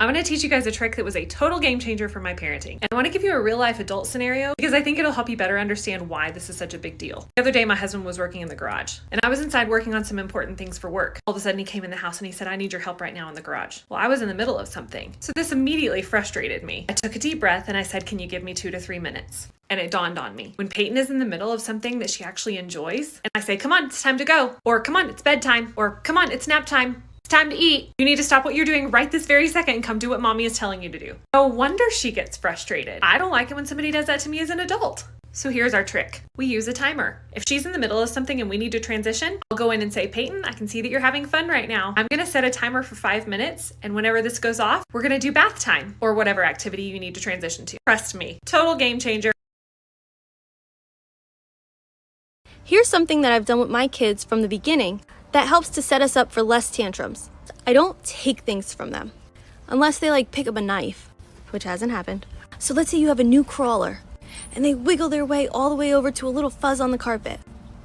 I'm going to teach you guys a trick that was a total game changer for my parenting. And I want to give you a real life adult scenario because I think it'll help you better understand why this is such a big deal. The other day, my husband was working in the garage and I was inside working on some important things for work. All of a sudden he came in the house and he said, I need your help right now in the garage. Well, I was in the middle of something. So this immediately frustrated me. I took a deep breath and I said, can you give me 2 to 3 minutes? And it dawned on me. When Peyton is in the middle of something that she actually enjoys, and I say, come on, it's time to go, or come on, it's bedtime, or come on, it's nap time, it's time to eat. You need to stop what you're doing right this very second and come do what mommy is telling you to do. No wonder she gets frustrated. I don't like it when somebody does that to me as an adult. So here's our trick. We use a timer. If she's in the middle of something and we need to transition, I'll go in and say, Peyton, I can see that you're having fun right now. I'm gonna set a timer for 5 minutes, and whenever this goes off, we're gonna do bath time, or whatever activity you need to transition to. Trust me, total game changer. Here's something that I've done with my kids from the beginning that helps to set us up for less tantrums. I don't take things from them, unless they pick up a knife, which hasn't happened. So let's say you have a new crawler, and they wiggle their way all the way over to a little fuzz on the carpet.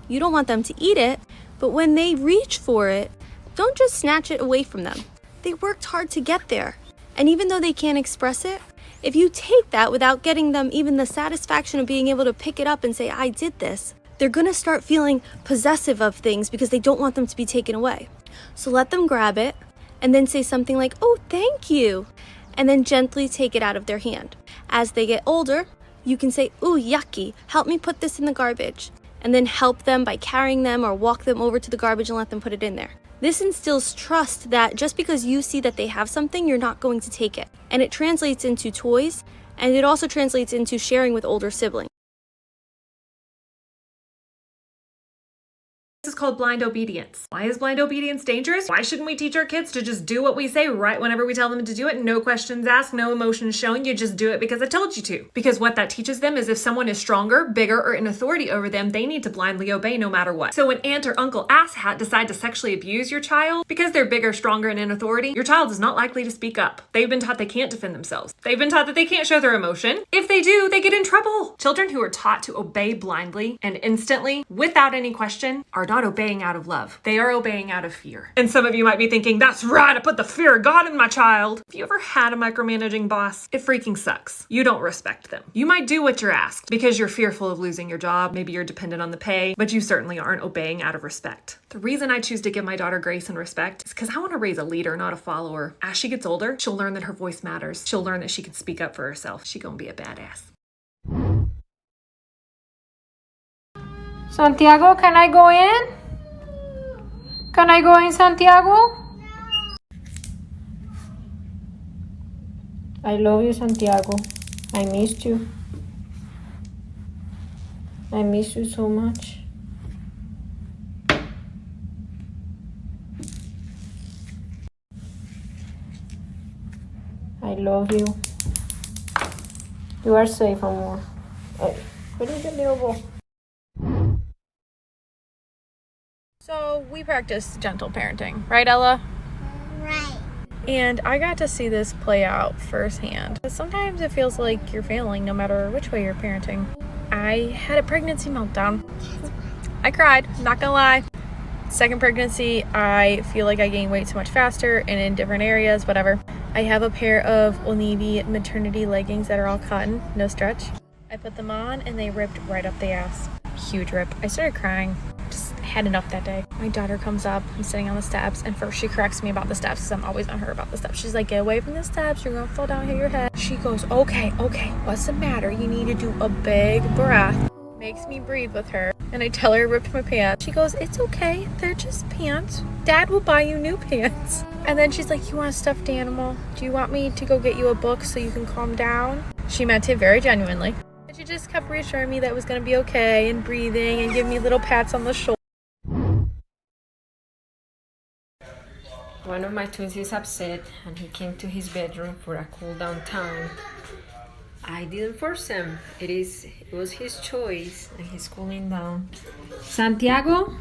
You don't want them to eat it, but when they reach for it, don't just snatch it away from them. They worked hard to get there, and even though they can't express it, if you take that without getting them even the satisfaction of being able to pick it up and say, I did this, they're gonna start feeling possessive of things because they don't want them to be taken away. So let them grab it and then say something like, oh, thank you, and then gently take it out of their hand. As they get older, you can say, ooh, yucky, help me put this in the garbage, and then help them by carrying them or walk them over to the garbage and let them put it in there. This instills trust that just because you see that they have something, you're not going to take it. And it translates into toys, and it also translates into sharing with older siblings. This is called blind obedience. Why is blind obedience dangerous? Why shouldn't we teach our kids to just do what we say right whenever we tell them to do it? No questions asked, no emotions shown. You just do it because I told you to. Because what that teaches them is if someone is stronger, bigger, or in authority over them, they need to blindly obey no matter what. So when aunt or uncle asshat decide to sexually abuse your child because they're bigger, stronger, and in authority, your child is not likely to speak up. They've been taught they can't defend themselves. They've been taught that they can't show their emotion. If they do, they get in trouble. Children who are taught to obey blindly and instantly, without any question, are not obeying out of love. They are obeying out of fear. And some of you might be thinking, that's right, I put the fear of God in my child. Have you ever had a micromanaging boss? It freaking sucks. You don't respect them. You might do what you're asked because you're fearful of losing your job. Maybe you're dependent on the pay, but you certainly aren't obeying out of respect. The reason I choose to give my daughter grace and respect is because I want to raise a leader, not a follower. As she gets older, she'll learn that her voice matters. She'll learn that she can speak up for herself. She's gonna be a badass. Santiago, can I go in? Can I go in, Santiago? I love you, Santiago. I missed you. I miss you so much. I love you. You are safe, amor. What is the little ball? So we practice gentle parenting, right, Ella? Right. And I got to see this play out firsthand. Sometimes it feels like you're failing no matter which way you're parenting. I had a pregnancy meltdown. I cried, not gonna lie. Second pregnancy, I feel like I gained weight so much faster and in different areas, whatever. I have a pair of Old Navy maternity leggings that are all cotton, no stretch. I put them on and they ripped right up the ass. Huge rip. I started crying. Just had enough that day. My daughter comes up, I'm sitting on the steps, and first she corrects me about the steps because I'm always on her about the steps. She's like, get away from the steps, you're gonna fall down, hit your head. She goes, okay, what's the matter? You need to do a big breath. Makes me breathe with her, and I tell her I ripped my pants. She goes, it's okay, they're just pants. Dad will buy you new pants. And then she's like, you want a stuffed animal? Do you want me to go get you a book so you can calm down? She meant it very genuinely. She just kept reassuring me that it was going to be okay and breathing and giving me little pats on the shoulder. One of my twins is upset and he came to his bedroom for a cool down time. I didn't force him. It was his choice and he's cooling down. Santiago,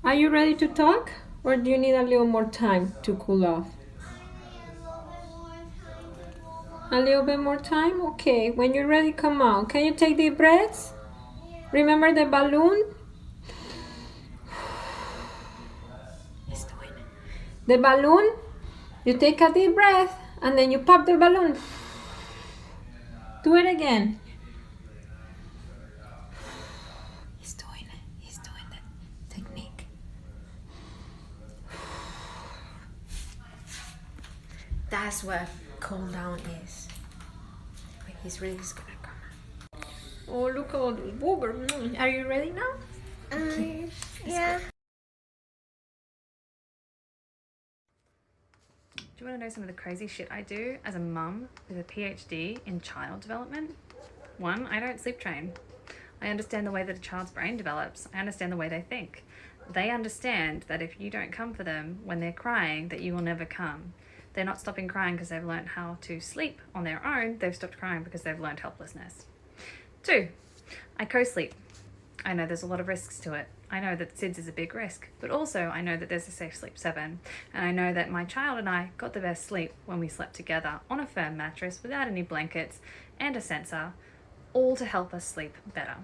are you ready to talk or do you need a little more time to cool off? A little bit more time? Okay, when you're ready, come on. Can you take deep breaths? Remember the balloon? The balloon You take a deep breath and then you pop the balloon. Do it again. He's doing the technique. That's what cool down is. When he's ready, he's gonna come. Oh, look at all those boogers. Are you ready now? Yeah. Do you want to know some of the crazy shit I do as a mum with a PhD in child development? 1, I don't sleep train. I understand the way that a child's brain develops. I understand the way they think. They understand that if you don't come for them when they're crying, that you will never come. They're not stopping crying because they've learned how to sleep on their own. They've stopped crying because they've learned helplessness. 2, I co-sleep. I know there's a lot of risks to it. I know that SIDS is a big risk, but also I know that there's a safe sleep 7, and I know that my child and I got the best sleep when we slept together on a firm mattress without any blankets and a sensor, all to help us sleep better.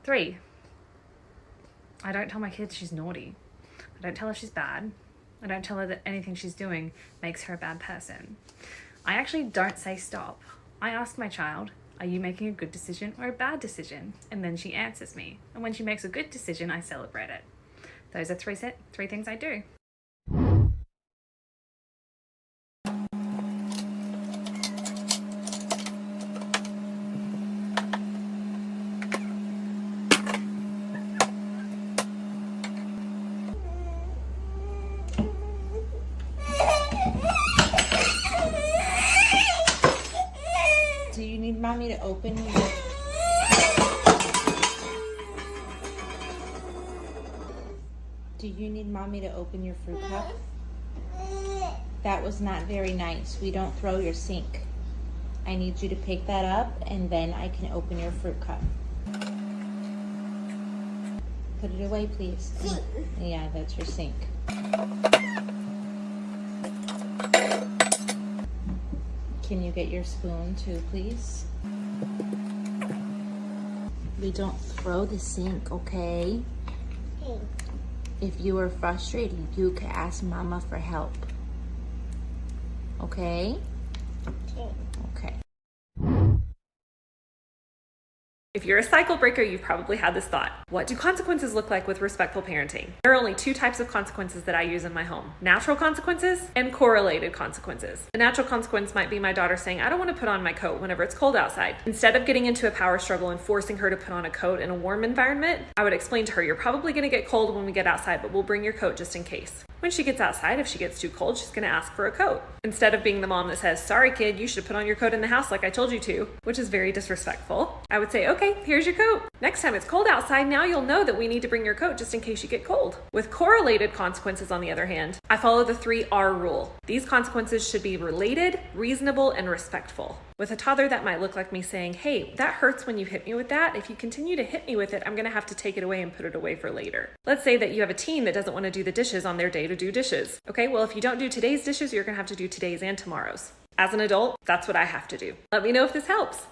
3, I don't tell my kids she's naughty. I don't tell her she's bad. I don't tell her that anything she's doing makes her a bad person. I actually don't say stop. I ask my child, are you making a good decision or a bad decision? And then she answers me. And when she makes a good decision, I celebrate it. Those are three things I do. Do you need mommy to open your... Do you need mommy to open your fruit cup? That was not very nice. We don't throw your sink. I need you to pick that up and then I can open your fruit cup. Put it away, please. Yeah, that's your sink. Can you get your spoon too, please? We don't throw the sink, okay? If you are frustrated, you can ask Mama for help. Okay? Okay. If you're a cycle breaker, you've probably had this thought. What do consequences look like with respectful parenting? There are only 2 types of consequences that I use in my home. Natural consequences and correlated consequences. The natural consequence might be my daughter saying, I don't want to put on my coat whenever it's cold outside. Instead of getting into a power struggle and forcing her to put on a coat in a warm environment, I would explain to her, you're probably going to get cold when we get outside, but we'll bring your coat just in case. When she gets outside, if she gets too cold, she's going to ask for a coat. Instead of being the mom that says, sorry kid, you should put on your coat in the house like I told you to, which is very disrespectful, I would say, okay, here's your coat. Next time it's cold outside, now you'll know that we need to bring your coat just in case you get cold. With correlated consequences, on the other hand, I follow the 3R rule. These consequences should be related, reasonable, and respectful. With a toddler, that might look like me saying, hey, that hurts when you hit me with that. If you continue to hit me with it, I'm going to have to take it away and put it away for later. Let's say that you have a teen that doesn't want to do the dishes on their day to do dishes. Okay, well, if you don't do today's dishes, you're going to have to do today's and tomorrow's. As an adult, that's what I have to do. Let me know if this helps.